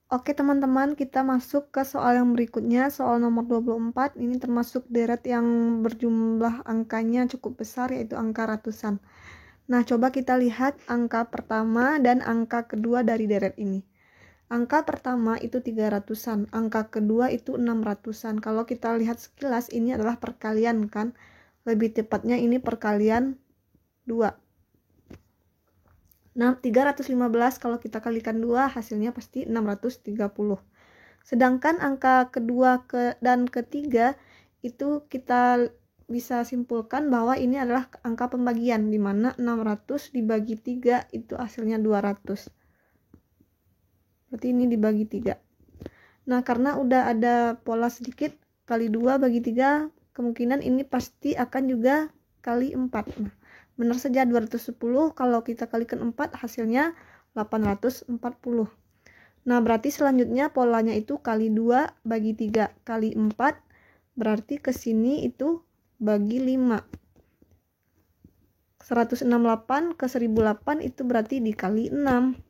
Oke teman-teman, kita masuk ke soal yang berikutnya, soal nomor 24. Ini termasuk deret yang berjumlah angkanya cukup besar, yaitu angka ratusan. Nah, coba kita lihat angka pertama dan angka kedua dari deret ini. Angka pertama itu 300-an, angka kedua itu 600-an. Kalau kita lihat sekilas, ini adalah perkalian kan? Lebih tepatnya ini perkalian 2. Nah, 315 kalau kita kalikan 2 hasilnya pasti 630. Sedangkan angka kedua dan ketiga itu kita bisa simpulkan bahwa ini adalah angka pembagian, di mana 600 dibagi 3 itu hasilnya 200. Berarti ini dibagi 3. Nah, karena udah ada pola sedikit, kali 2 bagi 3, kemungkinan ini pasti akan juga kali 4. Nah, benar saja 210, kalau kita kalikan 4 hasilnya 840. Nah, berarti selanjutnya polanya itu kali 2 bagi 3 kali 4, berarti ke sini itu bagi 5. 168 ke 1008 itu berarti dikali 6.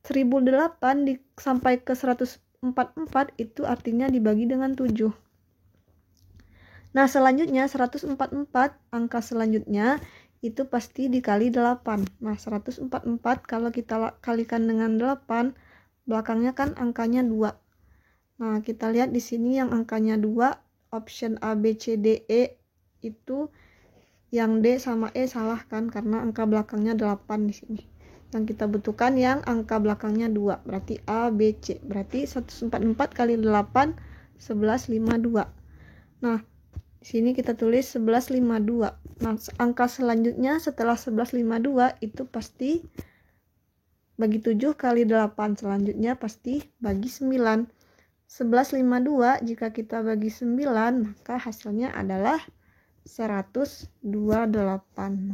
1008 sampai ke 144 itu artinya dibagi dengan 7. Nah, selanjutnya 144, angka selanjutnya itu pasti dikali 8. Nah, 144 kalau kita kalikan dengan 8, belakangnya kan angkanya 2. Nah, kita lihat di sini yang angkanya 2, option A, B, C, D, E itu yang D sama E salah kan, karena angka belakangnya 8 di sini. Yang kita butuhkan yang angka belakangnya 2, berarti A, B, C. Berarti 144 kali 8, 1152. Nah, di sini kita tulis 1152. Nah, angka selanjutnya setelah 1152 itu pasti bagi 7 kali 8. Selanjutnya pasti bagi 9. 1152 jika kita bagi 9, maka hasilnya adalah 128.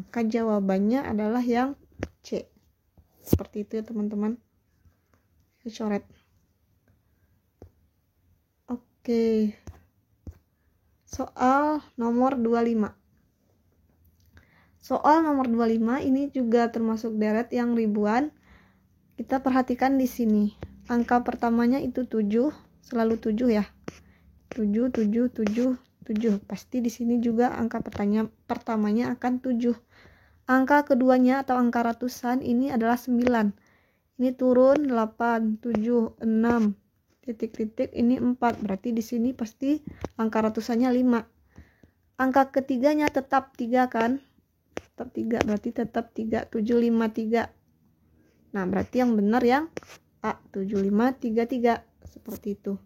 Maka jawabannya adalah yang C. Seperti itu ya teman-teman. Saya coret. Oke. Soal nomor 25. Soal nomor 25 ini juga termasuk deret yang ribuan. Kita perhatikan di sini. Angka pertamanya itu 7, selalu 7 ya. 7, 7, 7, 7. Pasti di sini juga angka pertamanya akan 7. Angka keduanya atau angka ratusan ini adalah 9. Ini turun 8, 7, 6. Titik-titik ini 4. Berarti di sini pasti angka ratusannya 5. Angka ketiganya tetap 3 kan? Tetap 3, berarti tetap 3, 7, 5, 3. Nah, berarti yang benar yang A, 7533. Seperti itu.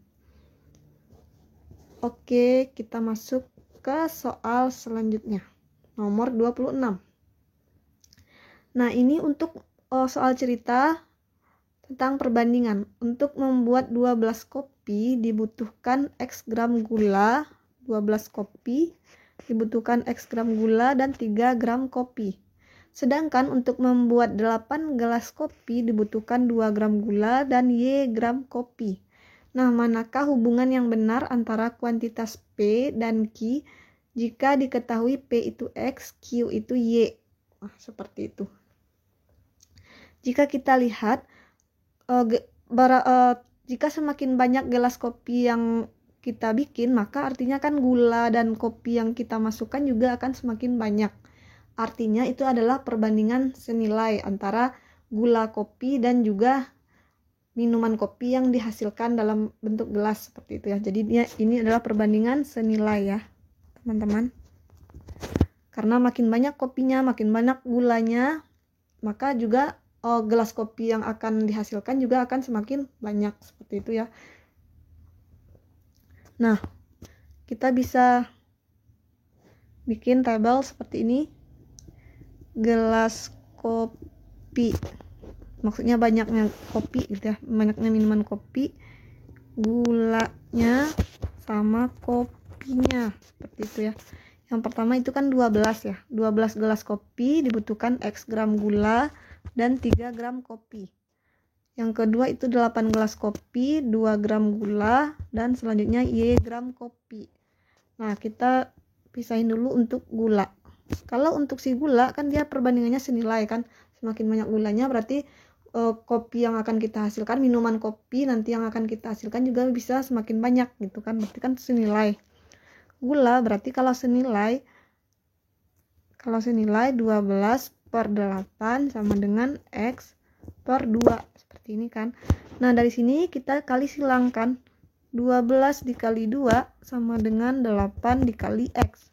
Oke, kita masuk ke soal selanjutnya. Nomor 26. Nah, ini untuk soal cerita tentang perbandingan. Untuk membuat 12 kopi dibutuhkan X gram gula, 12 kopi dibutuhkan X gram gula dan 3 gram kopi. Sedangkan untuk membuat 8 gelas kopi dibutuhkan 2 gram gula dan Y gram kopi. Nah, manakah hubungan yang benar antara kuantitas P dan Q jika diketahui P itu X, Q itu Y? Nah, seperti itu. Jika kita lihat, jika semakin banyak gelas kopi yang kita bikin, maka artinya kan gula dan kopi yang kita masukkan juga akan semakin banyak. Artinya itu adalah perbandingan senilai antara gula kopi dan juga minuman kopi yang dihasilkan dalam bentuk gelas seperti itu ya. Jadi ini adalah perbandingan senilai ya teman-teman. Karena makin banyak kopinya, makin banyak gulanya, maka juga gelas kopi yang akan dihasilkan juga akan semakin banyak seperti itu ya. Nah, kita bisa bikin tabel seperti ini. Gelas kopi, maksudnya banyaknya kopi gitu ya, banyaknya minuman kopi, gulanya sama kopinya seperti itu ya. Yang pertama itu kan 12 ya, 12 gelas kopi dibutuhkan X gram gula dan 3 gram kopi. Yang kedua itu 8 gelas kopi, 2 gram gula dan selanjutnya Y gram kopi. Nah, kita pisahin dulu untuk gula. Kalau untuk si gula kan dia perbandingannya senilai kan, semakin banyak gulanya berarti kopi yang akan kita hasilkan, minuman kopi nanti yang akan kita hasilkan juga bisa semakin banyak gitu kan, berarti kan senilai. Gula berarti kalau senilai 12 per 8 sama dengan X per 2 seperti ini kan. Nah dari sini kita kali silangkan, 12 dikali 2 sama dengan 8 dikali X.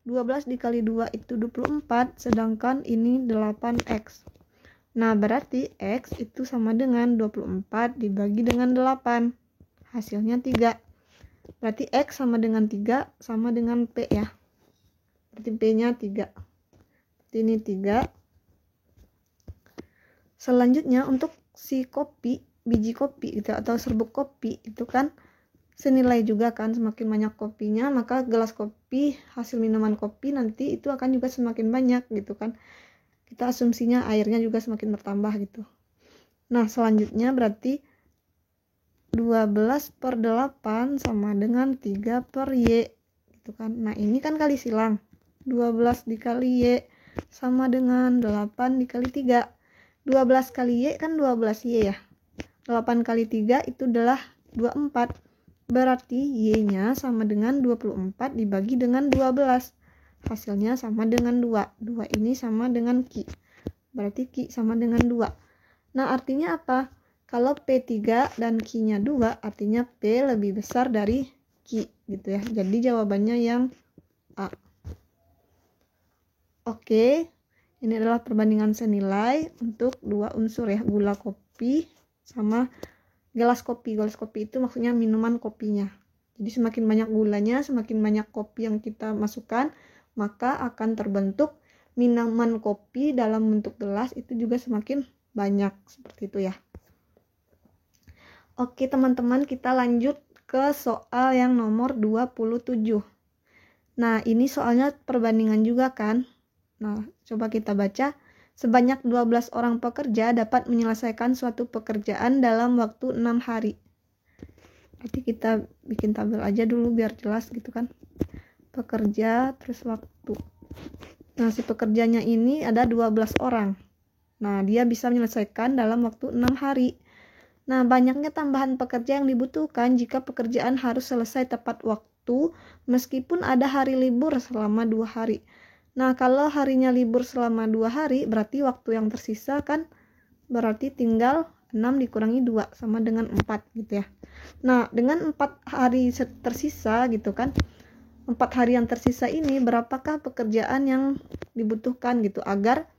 12 dikali 2 itu 24, sedangkan ini 8X. Nah, berarti X itu sama dengan 24 dibagi dengan 8. Hasilnya 3. Berarti X sama dengan 3 sama dengan P ya. Berarti P-nya 3. Berarti ini 3. Selanjutnya untuk si kopi, biji kopi gitu atau serbuk kopi itu kan senilai juga kan, semakin banyak kopinya maka gelas kopi, hasil minuman kopi nanti itu akan juga semakin banyak gitu kan. Kita asumsinya airnya juga semakin bertambah gitu. Nah selanjutnya berarti 12 per 8 sama dengan 3 per Y gitu kan. Nah ini kan kali silang, 12 dikali Y sama dengan 8 dikali 3. 12 kali Y kan 12 Y ya. 8 kali 3 itu adalah 24. Berarti Y-nya sama dengan 24 dibagi dengan 12. Hasilnya sama dengan 2. 2 ini sama dengan Q. Berarti Q sama dengan 2. Nah, artinya apa? Kalau P3 dan Q-nya 2, artinya P lebih besar dari Q gitu ya. Jadi jawabannya yang A. Oke. Ini adalah perbandingan senilai untuk dua unsur ya, gula kopi sama gelas kopi. Gelas kopi itu maksudnya minuman kopinya. Jadi semakin banyak gulanya, semakin banyak kopi yang kita masukkan, maka akan terbentuk minuman kopi dalam bentuk gelas itu juga semakin banyak, seperti itu ya. Oke teman-teman, kita lanjut ke soal yang nomor 27. Nah ini soalnya perbandingan juga kan. Nah coba kita baca. Sebanyak 12 orang pekerja dapat menyelesaikan suatu pekerjaan dalam waktu 6 hari. Nanti kita bikin tabel aja dulu biar jelas gitu kan. Pekerja terus waktu. Nah, si pekerjanya ini ada 12 orang. Nah, dia bisa menyelesaikan dalam waktu 6 hari. Nah, banyaknya tambahan pekerja yang dibutuhkan jika pekerjaan harus selesai tepat waktu meskipun ada hari libur selama 2 hari. Nah, kalau harinya libur selama 2 hari, berarti waktu yang tersisa kan berarti tinggal 6 dikurangi 2 sama dengan 4 gitu ya. Nah, dengan 4 hari tersisa gitu kan, 4 hari yang tersisa ini berapakah pekerjaan yang dibutuhkan gitu agar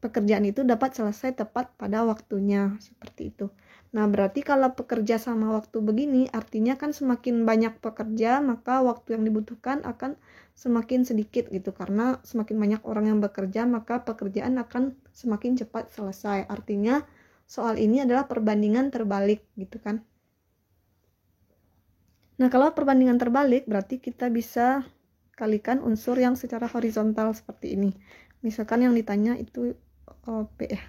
pekerjaan itu dapat selesai tepat pada waktunya, seperti itu. Nah, berarti kalau pekerja sama waktu begini, artinya kan semakin banyak pekerja, maka waktu yang dibutuhkan akan semakin sedikit gitu. Karena semakin banyak orang yang bekerja, maka pekerjaan akan semakin cepat selesai. Artinya, soal ini adalah perbandingan terbalik gitu kan. Nah, kalau perbandingan terbalik, berarti kita bisa kalikan unsur yang secara horizontal seperti ini. Misalkan yang ditanya itu P ya.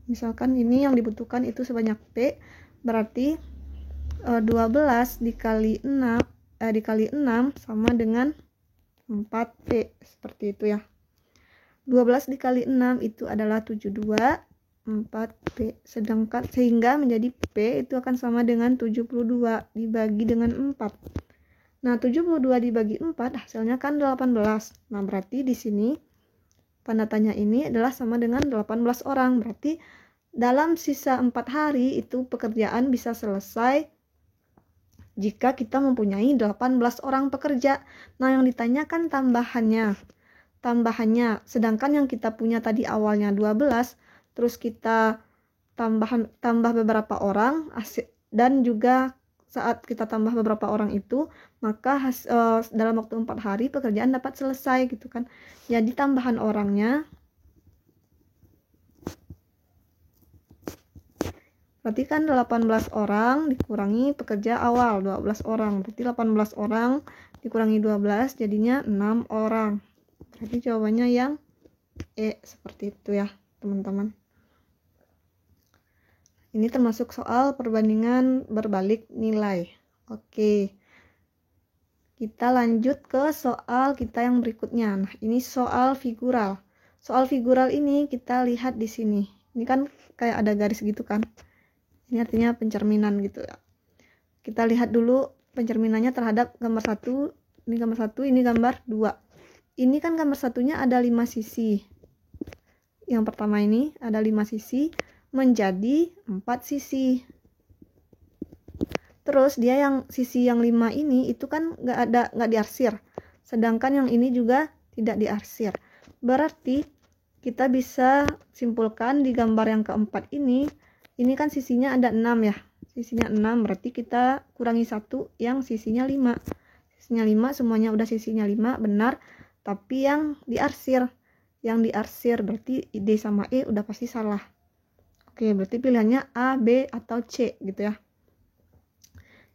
Misalkan ini yang dibutuhkan itu sebanyak P, berarti 12 dikali 6 sama dengan 4P, seperti itu ya. 12 dikali 6 itu adalah 72, 4P, sedangkan sehingga menjadi P itu akan sama dengan 72 dibagi dengan 4. Nah, 72 dibagi 4 hasilnya kan 18. Nah, berarti di sini tanda tanya ini adalah sama dengan 18 orang. Berarti dalam sisa 4 hari itu pekerjaan bisa selesai jika kita mempunyai 18 orang pekerja. Nah, yang ditanyakan tambahannya. Sedangkan yang kita punya tadi awalnya 12, terus kita tambah beberapa orang, dan juga saat kita tambah beberapa orang itu, maka dalam waktu 4 hari pekerjaan dapat selesai gitu kan. Jadi tambahan orangnya berarti kan 18 orang dikurangi pekerja awal 12 orang. Berarti 18 orang dikurangi 12 jadinya 6 orang. Berarti jawabannya yang E, seperti itu ya teman-teman. Ini termasuk soal perbandingan berbalik nilai. Oke. Kita lanjut ke soal kita yang berikutnya. Nah, ini soal figural. soal figural ini kita lihat di sini. Ini kan kayak ada garis gitu kan. Ini artinya pencerminan gitu ya. Kita lihat dulu pencerminannya terhadap gambar 1. Ini gambar 1, ini gambar 2. Ini kan gambar satunya ada 5 sisi. Yang pertama ini ada 5 sisi menjadi 4 sisi. Terus dia yang sisi yang 5 ini itu kan nggak diarsir. Sedangkan yang ini juga tidak diarsir. Berarti kita bisa simpulkan di gambar yang keempat ini kan sisinya ada 6 ya. Sisinya 6, berarti kita kurangi 1 yang sisinya 5. Sisinya 5, semuanya udah sisinya 5, benar. Tapi yang diarsir berarti D sama E udah pasti salah. Oke, berarti pilihannya A, B, atau C gitu ya.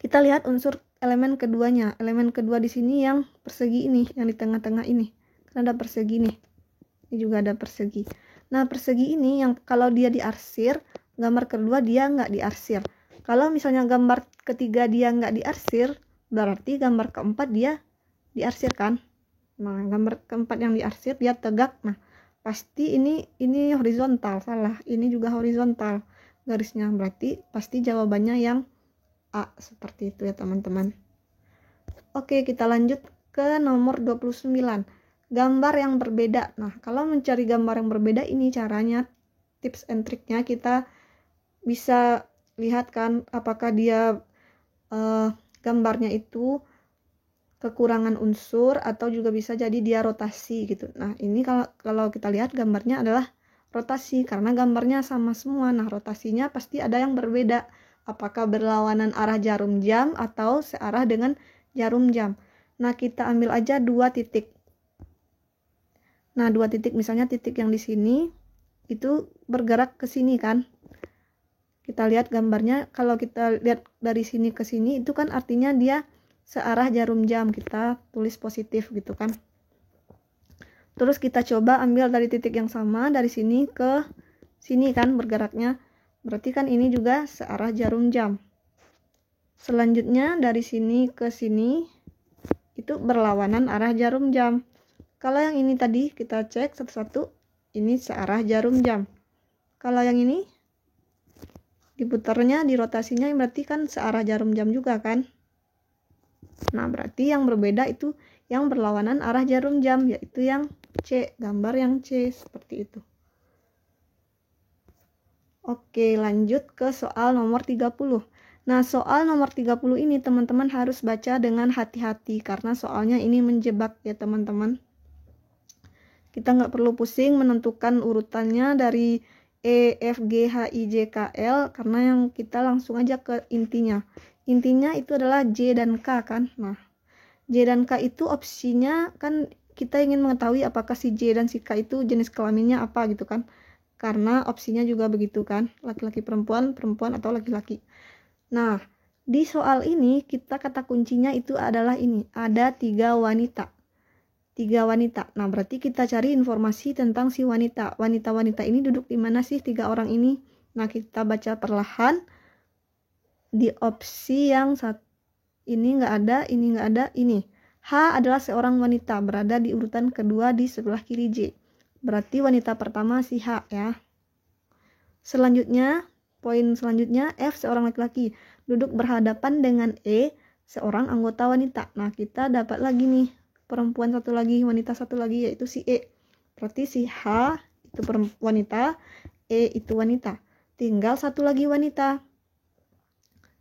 Kita lihat unsur elemen keduanya. Elemen kedua di sini yang persegi ini, yang di tengah-tengah ini. Kan ada persegi nih. Ini juga ada persegi. Nah, persegi ini yang kalau dia diarsir, gambar kedua dia nggak diarsir. Kalau misalnya gambar ketiga dia nggak diarsir, berarti gambar keempat dia diarsir kan? Nah, gambar keempat yang diarsir dia tegak. Nah, pasti ini horizontal, salah. Ini juga horizontal garisnya. Berarti pasti jawabannya yang A, seperti itu ya teman-teman. Oke, kita lanjut ke nomor 29. Gambar yang berbeda. Nah, kalau mencari gambar yang berbeda ini caranya, tips and triknya kita bisa lihat kan apakah dia gambarnya itu kekurangan unsur atau juga bisa jadi dia rotasi gitu. Nah, ini kalau kita lihat gambarnya adalah rotasi karena gambarnya sama semua. Nah, rotasinya pasti ada yang berbeda. Apakah berlawanan arah jarum jam atau searah dengan jarum jam. Nah, kita ambil aja 2 titik. Nah, 2 titik, misalnya titik yang di sini itu bergerak ke sini kan. Kita lihat gambarnya, kalau kita lihat dari sini ke sini itu kan artinya dia searah jarum jam. Kita tulis positif gitu kan. Terus kita coba ambil dari titik yang sama, dari sini ke sini kan bergeraknya. Berarti kan ini juga searah jarum jam. Selanjutnya dari sini ke sini itu berlawanan arah jarum jam. Kalau yang ini tadi kita cek satu-satu, ini searah jarum jam. Kalau yang ini diputarnya, dirotasinya berarti kan searah jarum jam juga kan. Nah, berarti yang berbeda itu yang berlawanan arah jarum jam, yaitu yang C, gambar yang C seperti itu. Oke, lanjut ke soal nomor 30. Nah, soal nomor 30 ini teman-teman harus baca dengan hati-hati karena soalnya ini menjebak ya teman-teman. Kita nggak perlu pusing menentukan urutannya dari E, F, G, H, I, J, K, L karena yang kita langsung aja ke intinya. Intinya itu adalah J dan K kan. Nah, J dan K itu opsinya kan kita ingin mengetahui apakah si J dan si K itu jenis kelaminnya apa gitu kan. Karena opsinya juga begitu kan, laki-laki perempuan, perempuan atau laki-laki. Nah, di soal ini kita kata kuncinya itu adalah ini, ada 3 wanita. 3 wanita. Nah, berarti kita cari informasi tentang si wanita. Wanita-wanita ini duduk di mana sih 3 orang ini? Nah, kita baca perlahan. Di opsi yang ini nggak ada, ini nggak ada, ini. H adalah seorang wanita, berada di urutan kedua di sebelah kiri J. Berarti wanita pertama si H ya. Selanjutnya, poin selanjutnya F seorang laki-laki duduk berhadapan dengan E seorang anggota wanita. Nah, kita dapat lagi nih perempuan satu lagi, wanita satu lagi yaitu si E. Berarti si H itu wanita, E itu wanita. Tinggal satu lagi wanita.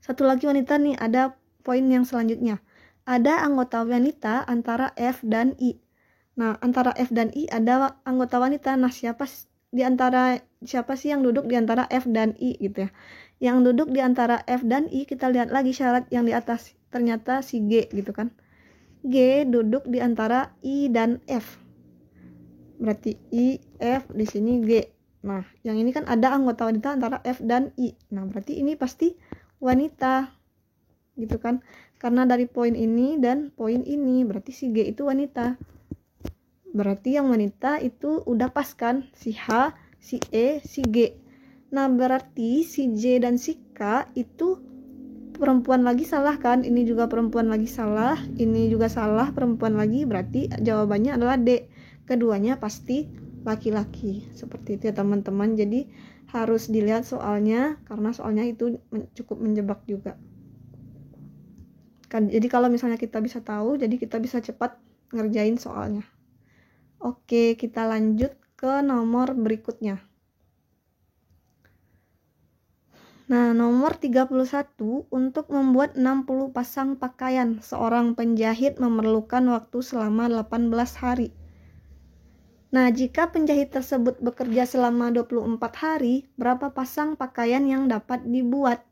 Satu lagi wanita nih, ada poin yang selanjutnya. Ada anggota wanita antara F dan I. Nah, antara F dan I ada anggota wanita. Nah, siapa sih yang duduk di antara F dan I gitu ya. Yang duduk di antara F dan I, kita lihat lagi syarat yang di atas. Ternyata si G gitu kan. G duduk di antara I dan F. Berarti I, F, di sini G. Nah, yang ini kan ada anggota wanita antara F dan I. Nah, berarti ini pasti wanita. Gitu kan. Karena dari poin ini dan poin ini, berarti si G itu wanita. Berarti yang wanita itu udah pas kan, si H, si E, si G. Nah, berarti si J dan si K itu perempuan lagi salah kan? Ini juga perempuan lagi salah, ini juga salah perempuan lagi, berarti jawabannya adalah D. Keduanya pasti laki-laki. Seperti itu ya teman-teman. Jadi harus dilihat soalnya, karena soalnya itu cukup menjebak juga. Jadi kalau misalnya kita bisa tahu, jadi kita bisa cepat ngerjain soalnya. Oke, kita lanjut ke nomor berikutnya. Nah, nomor 31, untuk membuat 60 pasang pakaian, seorang penjahit memerlukan waktu selama 18 hari. Nah, jika penjahit tersebut bekerja selama 24 hari, berapa pasang pakaian yang dapat dibuat?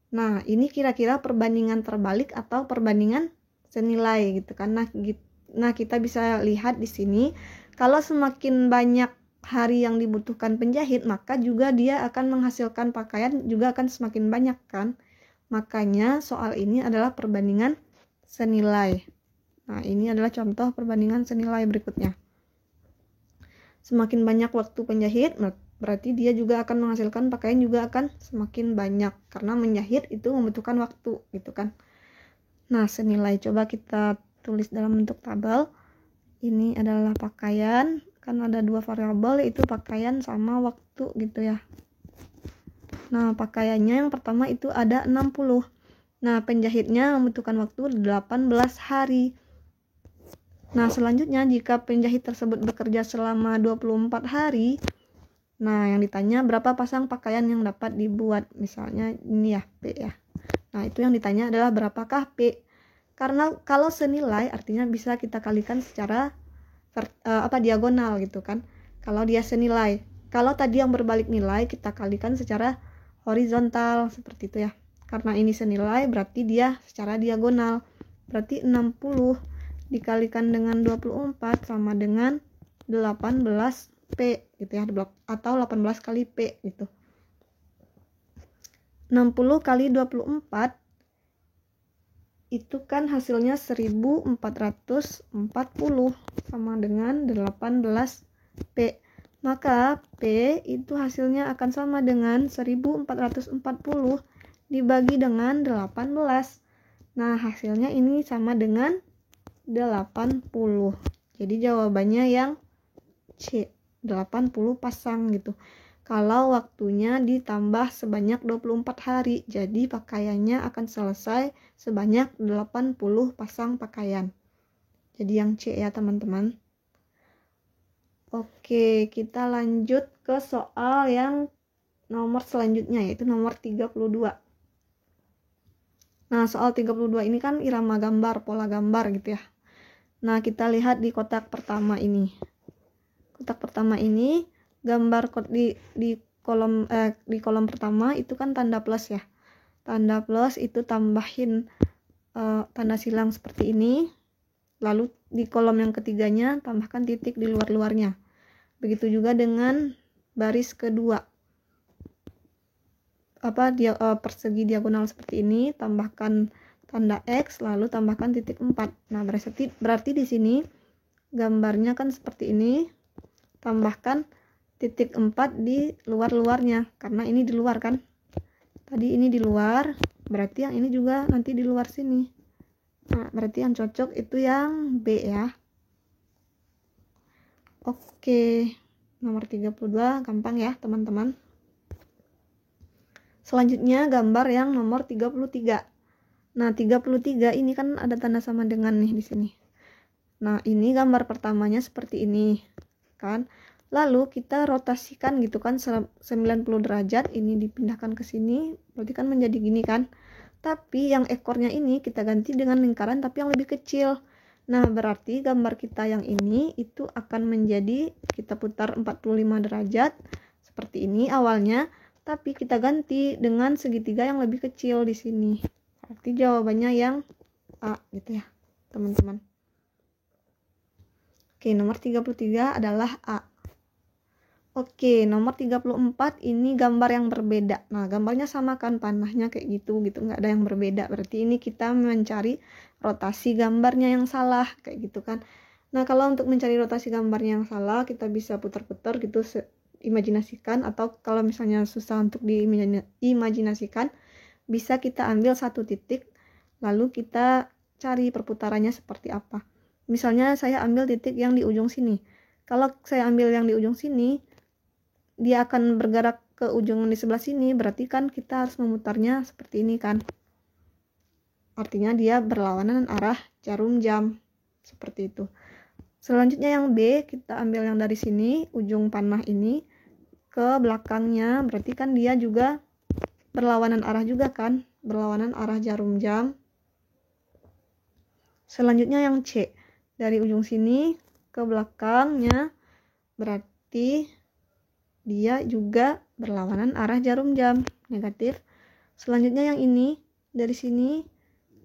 Nah, ini kira-kira perbandingan terbalik atau perbandingan senilai gitu kan. Nah, kita bisa lihat di sini, kalau semakin banyak hari yang dibutuhkan penjahit, maka juga dia akan menghasilkan pakaian juga akan semakin banyak kan. Makanya soal ini adalah perbandingan senilai. Nah, ini adalah contoh perbandingan senilai berikutnya. Semakin banyak waktu penjahit, berarti dia juga akan menghasilkan pakaian juga akan semakin banyak, karena menjahit itu membutuhkan waktu gitu kan. Nah, senilai coba kita tulis dalam bentuk tabel. Ini adalah pakaian, kan ada dua variabel, yaitu pakaian sama waktu gitu ya. Nah, pakaiannya yang pertama itu ada 60. Nah, penjahitnya membutuhkan waktu 18 hari. Nah, selanjutnya jika penjahit tersebut bekerja selama 24 hari, nah yang ditanya berapa pasang pakaian yang dapat dibuat. Misalnya ini ya, P ya. Nah, itu yang ditanya adalah berapakah P. Karena kalau senilai artinya bisa kita kalikan secara diagonal gitu kan. Kalau dia senilai. Kalau tadi yang berbalik nilai kita kalikan secara horizontal seperti itu ya. Karena ini senilai berarti dia secara diagonal. Berarti 60 dikalikan dengan 24 sama dengan 18 P gitu ya, atau 18 kali P gitu. 60 kali 24 itu kan hasilnya 1440 sama dengan 18 P. Maka P itu hasilnya akan sama dengan 1440 dibagi dengan 18. Nah, hasilnya ini sama dengan 80. Jadi jawabannya yang C, 80 pasang gitu. Kalau waktunya ditambah sebanyak 24 hari, jadi pakaiannya akan selesai sebanyak 80 pasang pakaian. Jadi yang C ya teman-teman. Oke, kita lanjut ke soal yang nomor selanjutnya, yaitu nomor 32. Nah, soal 32 ini kan irama gambar, pola gambar gitu ya. Nah, kita lihat di kotak pertama ini. Kotak pertama ini gambar di kolom pertama itu kan tanda plus ya. Tanda plus itu tambahin tanda silang seperti ini. Lalu di kolom yang ketiganya tambahkan titik di luar-luarnya. Begitu juga dengan baris kedua. Persegi diagonal seperti ini, tambahkan tanda X lalu tambahkan titik 4. Nah, berarti di sini gambarnya kan seperti ini. Tambahkan titik 4 di luar-luarnya, karena ini di luar kan. Tadi ini di luar, berarti yang ini juga nanti di luar sini. Nah, berarti yang cocok itu yang B ya. Oke, nomor 32 gampang ya teman-teman. Selanjutnya gambar yang nomor 33. Nah, 33 ini kan ada tanda sama dengan nih di sini. Nah, ini gambar pertamanya seperti ini kan. Lalu kita rotasikan gitu kan 90 derajat, ini dipindahkan ke sini, berarti kan menjadi gini kan. Tapi yang ekornya ini kita ganti dengan lingkaran tapi yang lebih kecil. Nah, berarti gambar kita yang ini itu akan menjadi, kita putar 45 derajat seperti ini awalnya, tapi kita ganti dengan segitiga yang lebih kecil di sini. Berarti jawabannya yang A gitu ya, teman-teman. Oke, nomor 33 adalah A. Oke, nomor 34 ini gambar yang berbeda. Nah, gambarnya sama kan, panahnya kayak gitu, nggak ada yang berbeda. Berarti ini kita mencari rotasi gambarnya yang salah, kayak gitu kan. Nah, kalau untuk mencari rotasi gambarnya yang salah, kita bisa putar-putar gitu, imajinasikan. Atau kalau misalnya susah untuk diimajinasikan, bisa kita ambil satu titik, lalu kita cari perputarannya seperti apa. Misalnya saya ambil titik yang di ujung sini. Kalau saya ambil yang di ujung sini, dia akan bergerak ke ujung di sebelah sini, berarti kan kita harus memutarnya seperti ini kan. Artinya dia berlawanan arah jarum jam, seperti itu. Selanjutnya yang B, kita ambil yang dari sini, ujung panah ini ke belakangnya, berarti kan dia juga berlawanan arah juga kan, berlawanan arah jarum jam. Selanjutnya yang C, dari ujung sini ke belakangnya, berarti dia juga berlawanan arah jarum jam, negatif. Selanjutnya yang ini, dari sini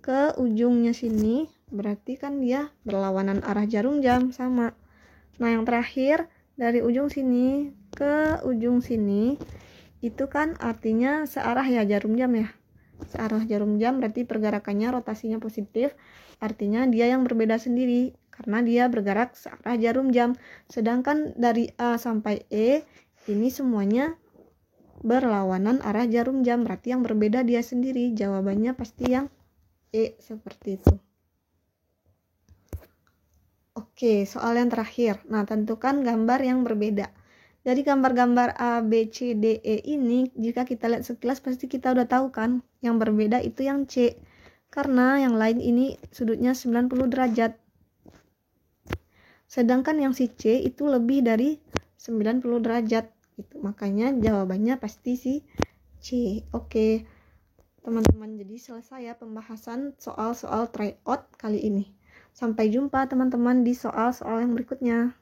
ke ujungnya sini, berarti kan dia berlawanan arah jarum jam, sama. Nah yang terakhir, dari ujung sini ke ujung sini, itu kan artinya searah ya jarum jam ya. Searah jarum jam berarti pergerakannya, rotasinya positif, artinya dia yang berbeda sendiri karena dia bergerak searah jarum jam. Sedangkan dari A sampai E ini semuanya berlawanan arah jarum jam, berarti yang berbeda dia sendiri. Jawabannya pasti yang E, seperti itu. Oke, soal yang terakhir. Nah, tentukan gambar yang berbeda. Dari gambar-gambar A, B, C, D, E ini, jika kita lihat sekilas pasti kita udah tahu kan, yang berbeda itu yang C. Karena yang lain ini sudutnya 90 derajat. Sedangkan yang si C itu lebih dari 90 derajat. Gitu. Makanya jawabannya pasti si C. Oke, teman-teman, jadi selesai ya pembahasan soal-soal tryout kali ini. Sampai jumpa teman-teman di soal-soal yang berikutnya.